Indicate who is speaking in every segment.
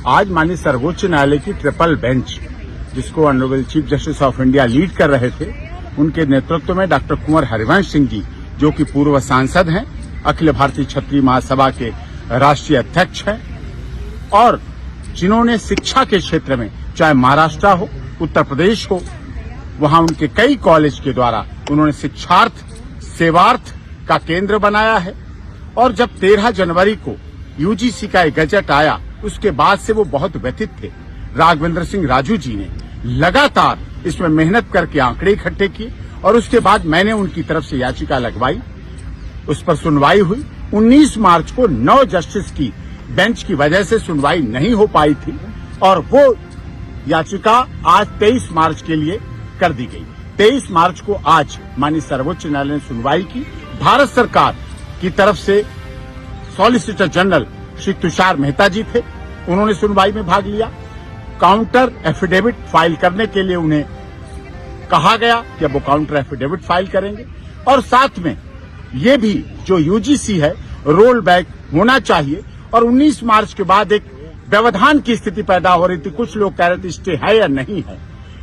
Speaker 1: आज माननीय सर्वोच्च न्यायालय की ट्रिपल बेंच, जिसको honourable chief justice of India lead कर रहे थे, उनके नेतृत्व में डॉक्टर कुंवर हरिवंश सिंह जी, जो कि पूर्व सांसद हैं, अखिल भारतीय क्षत्रिय महासभा के राष्ट्रीय अध्यक्ष हैं और जिन्होंने शिक्षा के क्षेत्र में, चाहे महाराष्ट्र हो, उत्तर प्रदेश हो, वहां उनके कई कॉलेज के द्वारा उन्होंने शिक्षार्थ सेवार्थ का केंद्र बनाया है। और जब 13 जनवरी को यूजीसी का एक गजट आया, उसके बाद से वो बहुत व्यथित थे। राघवेंद्र सिंह राजू जी ने लगातार इसमें मेहनत करके आंकड़े इकट्ठे किए और उसके बाद मैंने उनकी तरफ से याचिका लगवाई, उस पर सुनवाई हुई। 19 मार्च को 9 जस्टिस की बेंच की वजह से सुनवाई नहीं हो पाई थी और वो याचिका आज 23 मार्च के लिए कर दी गई। 23 मार्च को आज माननीय सर्वोच्च न्यायालय ने सुनवाई की। भारत सरकार की तरफ से सॉलिसिटर जनरल श्री तुषार मेहता जी थे, उन्होंने सुनवाई में भाग लिया। काउंटर एफिडेविट फाइल करने के लिए उन्हें कहा गया कि अब वो काउंटर एफिडेविट फाइल करेंगे और साथ में ये भी जो यूजीसी है रोल बैक होना चाहिए। और 19 मार्च के बाद एक व्यवधान की स्थिति पैदा हो रही थी, कुछ लोग कह रहे थे स्टे है या नहीं है,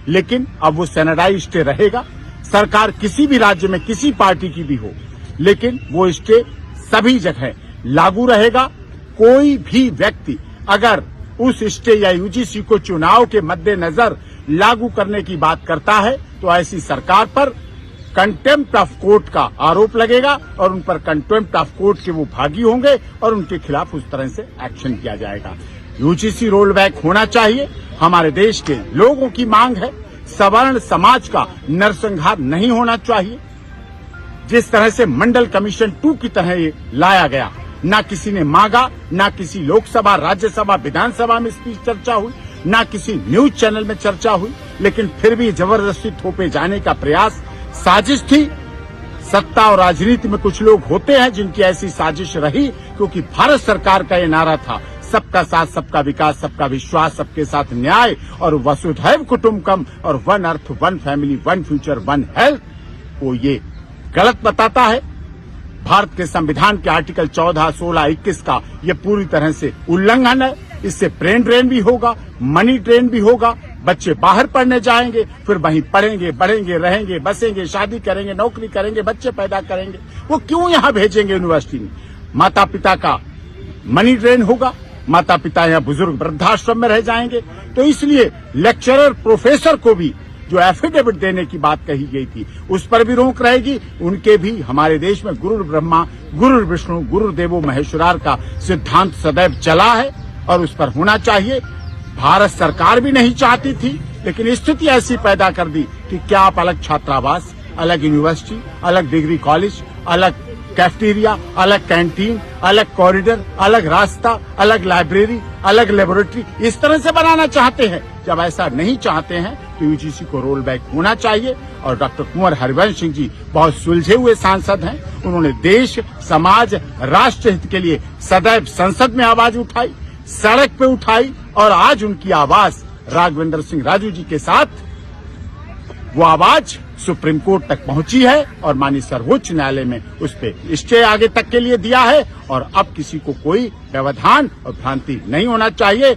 Speaker 1: लेकिन अब वो सैनिटाइज स्टे रहेगा। सरकार किसी भी राज्य में किसी पार्टी की भी हो, लेकिन वो स्टे सभी जगह लागू रहेगा। कोई भी व्यक्ति अगर उस स्टे या यूजीसी को चुनाव के मद्देनजर लागू करने की बात करता है तो ऐसी सरकार पर कंटेम्प्ट ऑफ कोर्ट का आरोप लगेगा और उन पर कंटेम्प्ट ऑफ कोर्ट के वो भागी होंगे और उनके खिलाफ उस तरह से एक्शन किया जाएगा। यूजीसी रोल बैक होना चाहिए, हमारे देश के लोगों की मांग है। सवर्ण समाज का नरसंहार नहीं होना चाहिए। जिस तरह से मंडल कमीशन 2 की तरह ये लाया गया, ना किसी ने मांगा, ना किसी लोकसभा राज्यसभा विधानसभा में इसकी चर्चा हुई, ना किसी न्यूज चैनल में चर्चा हुई, लेकिन फिर भी जबरदस्ती थोपे जाने का प्रयास साजिश थी। सत्ता और राजनीति में कुछ लोग होते हैं जिनकी ऐसी साजिश रही, क्योंकि भारत सरकार का ये नारा था सबका साथ सबका विकास सबका विश्वास सबके साथ न्याय और वसुधैव कुटुंबकम और one earth one family one future one health को ये गलत बताता है। भारत के संविधान के आर्टिकल 14, 16, 21 का ये पूरी तरह से उल्लंघन है। इससे ब्रेन ड्रेन भी होगा, मनी ड्रेन भी होगा। बच्चे बाहर पढ़ने जाएंगे, फिर वहीं पढ़ेंगे, बढ़ेंगे, रहेंगे, बसेंगे, शादी करेंगे, नौकरी करेंगे, बच्चे पैदा करेंगे। वो क्यों यहाँ भेजेंगे यूनिवर्सिटी में? माता पिता का मनी ड्रेन होगा, माता पिता यहाँ बुजुर्ग वृद्धाश्रम में रह जाएंगे। तो इसलिए लेक्चरर प्रोफेसर को भी जो एफिडेविट देने की बात कही गई थी, उस पर भी रोक रहेगी। उनके भी हमारे देश में गुरु ब्रह्मा गुरु विष्णु गुरुदेवो महेश्वरार का सिद्धांत सदैव चला है और उस पर होना चाहिए। भारत सरकार भी नहीं चाहती थी, लेकिन स्थिति ऐसी पैदा कर दी कि क्या आप अलग छात्रावास, अलग यूनिवर्सिटी, अलग डिग्री कॉलेज, अलग कैफेटेरिया, अलग कैंटीन, अलग कॉरिडोर, अलग रास्ता, अलग लाइब्रेरी, अलग लेबोरेटरी इस तरह से बनाना चाहते हैं। जब ऐसा नहीं चाहते हैं तो यूजीसी को रोल बैक होना चाहिए। और डॉक्टर कुंवर हरिवंश सिंह जी बहुत सुलझे हुए सांसद हैं। उन्होंने देश, समाज, राष्ट्र हित के लिए सदैव संसद में आवाज उठाई, सड़क पे उठाई और आज उनकी आवाज राघवेंद्र सिंह राजू जी के साथ वो आवाज सुप्रीम कोर्ट तक पहुंची है और माननीय सर्वोच्च न्यायालय में उस पे स्टे आगे तक के लिए दिया है। और अब किसी को कोई व्यवधान और भ्रांति नहीं होना चाहिए।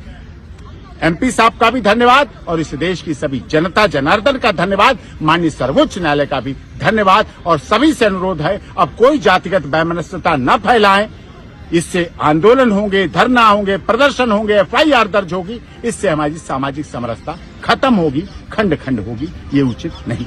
Speaker 1: एमपी साहब का भी धन्यवाद और इस देश की सभी जनता जनार्दन का धन्यवाद, माननीय सर्वोच्च न्यायालय का भी धन्यवाद। और सभी से अनुरोध है, अब कोई जातिगत वैमनस्यता न फैलाएं। इससे आंदोलन होंगे, धरना होंगे, प्रदर्शन होंगे, एफआईआर दर्ज होगी। इससे हमारी सामाजिक समरसता खत्म होगी, खंड खंड होगी। ये उचित नहीं।